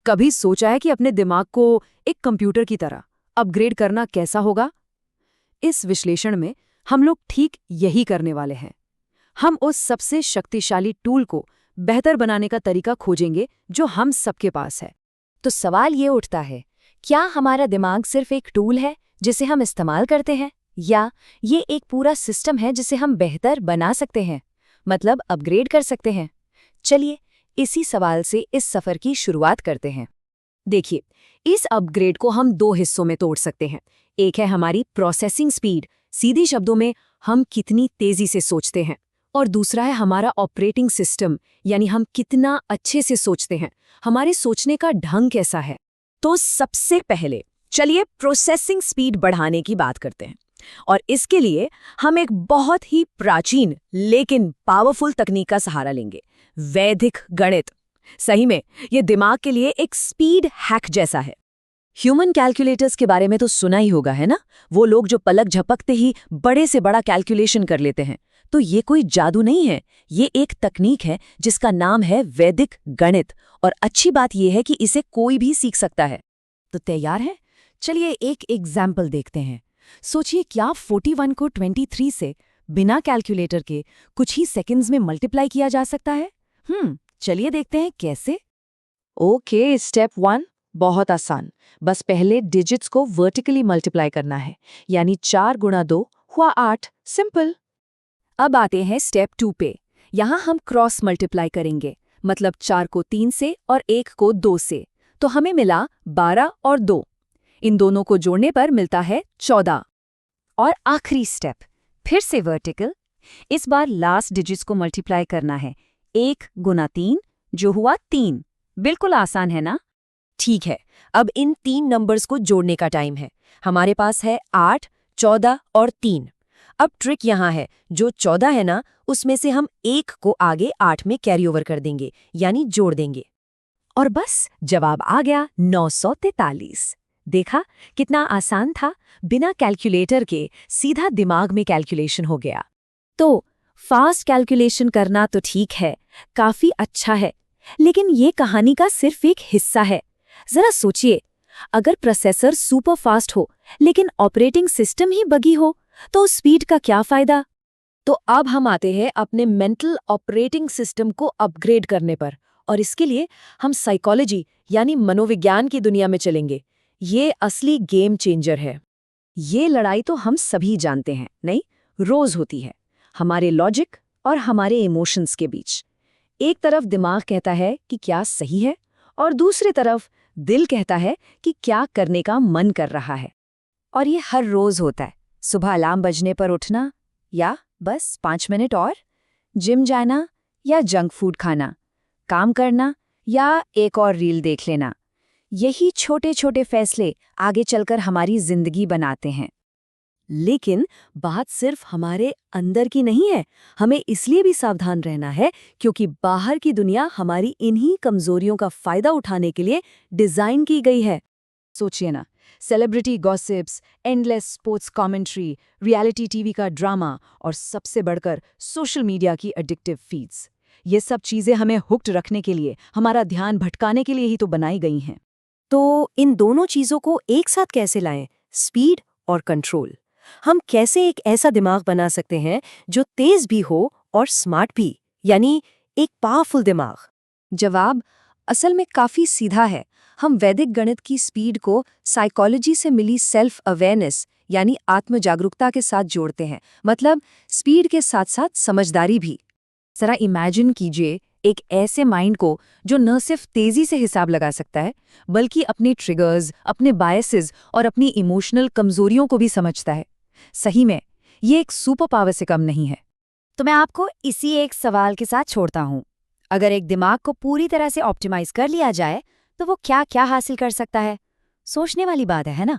कभी सोचा है कि अपने दिमाग को एक कंप्यूटर की तरह अपग्रेड करना कैसा होगा? इस विश्लेषण में हम लोग ठीक यही करने वाले हैं। हम उस सबसे शक्तिशाली टूल को बेहतर बनाने का तरीका खोजेंगे जो हम सबके पास है। तो सवाल ये उठता है, क्या हमारा दिमाग सिर्फ एक टूल है जिसे हम इस्तेमाल करते हैं, या ये एक पूरा सिस्टम है जिसे हम बेहतर बना सकते हैं, मतलब अपग्रेड कर सकते हैं? चलिए इसी सवाल से इस सफर की शुरुआत करते हैं। देखिए, इस अपग्रेड को हम दो हिस्सों में तोड़ सकते हैं। एक है हमारी प्रोसेसिंग स्पीड, सीधी शब्दों में हम कितनी तेजी से सोचते हैं, और दूसरा है हमारा ऑपरेटिंग सिस्टम, यानी हम कितना अच्छे से सोचते हैं, हमारे सोचने का ढंग कैसा है। तो सबसे पहले चलिए प्रोसेसिंग स्पीड बढ़ाने की बात करते हैं, और इसके लिए हम एक बहुत ही प्राचीन लेकिन पावरफुल तकनीक का सहारा लेंगे, वैदिक गणित। सही में ये दिमाग के लिए एक स्पीड हैक जैसा है। ह्यूमन कैलकुलेटर्स के बारे में तो सुना ही होगा, है ना? वो लोग जो पलक झपकते ही बड़े से बड़ा कैलकुलेशन कर लेते हैं। तो ये कोई जादू नहीं है, ये एक तकनीक है जिसका नाम है वैदिक गणित, और अच्छी बात यह है कि इसे कोई भी सीख सकता है। तो तैयार है? चलिए एक एग्जाम्पल देखते हैं। सोचिए, क्या 41 को 23 से बिना कैलकुलेटर के कुछ ही सेकंड्स में मल्टीप्लाई किया जा सकता है? चलिए देखते हैं कैसे। ओके, स्टेप 1 बहुत आसान। बस पहले डिजिट्स को वर्टिकली मल्टीप्लाई करना है, यानी 4 गुणा 2 हुआ 8। सिंपल। अब आते हैं स्टेप 2 पे। यहाँ हम क्रॉस मल्टीप्लाई करेंगे, मतलब 4 को 3 से और 1 को 2 से, तो हमें मिला 12 और 2। इन दोनों को जोड़ने पर मिलता है 14। और आखिरी स्टेप, फिर से वर्टिकल। इस बार लास्ट डिजिट्स को मल्टीप्लाई करना है, 1 गुना 3 जो हुआ 3। बिल्कुल आसान है ना? ठीक है, अब इन 3 नंबर्स को जोड़ने का टाइम है। हमारे पास है 8, 14 और 3। अब ट्रिक यहाँ है, जो 14 है ना, उसमें से हम 1 को आगे 8 में कैरी ओवर कर देंगे, यानी जोड़ देंगे। और बस जवाब आ गया 943। देखा कितना आसान था, बिना कैलकुलेटर के सीधा दिमाग में कैलकुलेशन हो गया। तो फास्ट कैलकुलेशन करना तो ठीक है, काफी अच्छा है, लेकिन ये कहानी का सिर्फ एक हिस्सा है। जरा सोचिए, अगर प्रोसेसर सुपर फास्ट हो लेकिन ऑपरेटिंग सिस्टम ही बगी हो, तो स्पीड का क्या फायदा? तो अब हम आते हैं अपने मेंटल ऑपरेटिंग सिस्टम को अपग्रेड करने पर, और इसके लिए हम साइकोलॉजी यानी मनोविज्ञान की दुनिया में चलेंगे। ये असली गेम चेंजर है। ये लड़ाई तो हम सभी जानते हैं, नहीं? रोज होती है, हमारे लॉजिक और हमारे इमोशंस के बीच। एक तरफ दिमाग कहता है कि क्या सही है, और दूसरी तरफ दिल कहता है कि क्या करने का मन कर रहा है। और ये हर रोज होता है। सुबह अलार्म बजने पर उठना, या बस 5 मिनट और, जिम जाना या जंक फूड खाना, काम करना या एक और रील देख लेना। यही छोटे छोटे फैसले आगे चलकर हमारी जिंदगी बनाते हैं। लेकिन बात सिर्फ हमारे अंदर की नहीं है, हमें इसलिए भी सावधान रहना है क्योंकि बाहर की दुनिया हमारी इन्हीं कमजोरियों का फायदा उठाने के लिए डिजाइन की गई है। सोचिए ना, celebrity gossips, endless sports commentary, reality TV का ड्रामा, और सबसे बढ़कर सोशल मीडिया की एडिक्टिव फीड्स। ये सब चीजें हमें हुक्ड रखने के लिए, हमारा ध्यान भटकाने के लिए ही तो बनाई गई हैं। तो इन दोनों चीजों को एक साथ कैसे लाएं, स्पीड और कंट्रोल? हम कैसे एक ऐसा दिमाग बना सकते हैं जो तेज भी हो और स्मार्ट भी, यानी एक पावरफुल दिमाग? जवाब असल में काफी सीधा है। हम वैदिक गणित की स्पीड को साइकोलॉजी से मिली सेल्फ अवेयरनेस यानी आत्म जागरूकता के साथ जोड़ते हैं, मतलब स्पीड के साथ साथ समझदारी भी। जरा इमेजिन कीजिए एक ऐसे माइंड को जो न सिर्फ तेजी से हिसाब लगा सकता है, बल्कि अपने ट्रिगर्स, अपने बायसेस और अपनी इमोशनल कमजोरियों को भी समझता है। सही में ये एक सुपर पावर से कम नहीं है। तो मैं आपको इसी एक सवाल के साथ छोड़ता हूँ। अगर एक दिमाग को पूरी तरह से ऑप्टिमाइज कर लिया जाए तो वो क्या क्या हासिल कर सकता है? सोचने वाली बात है ना?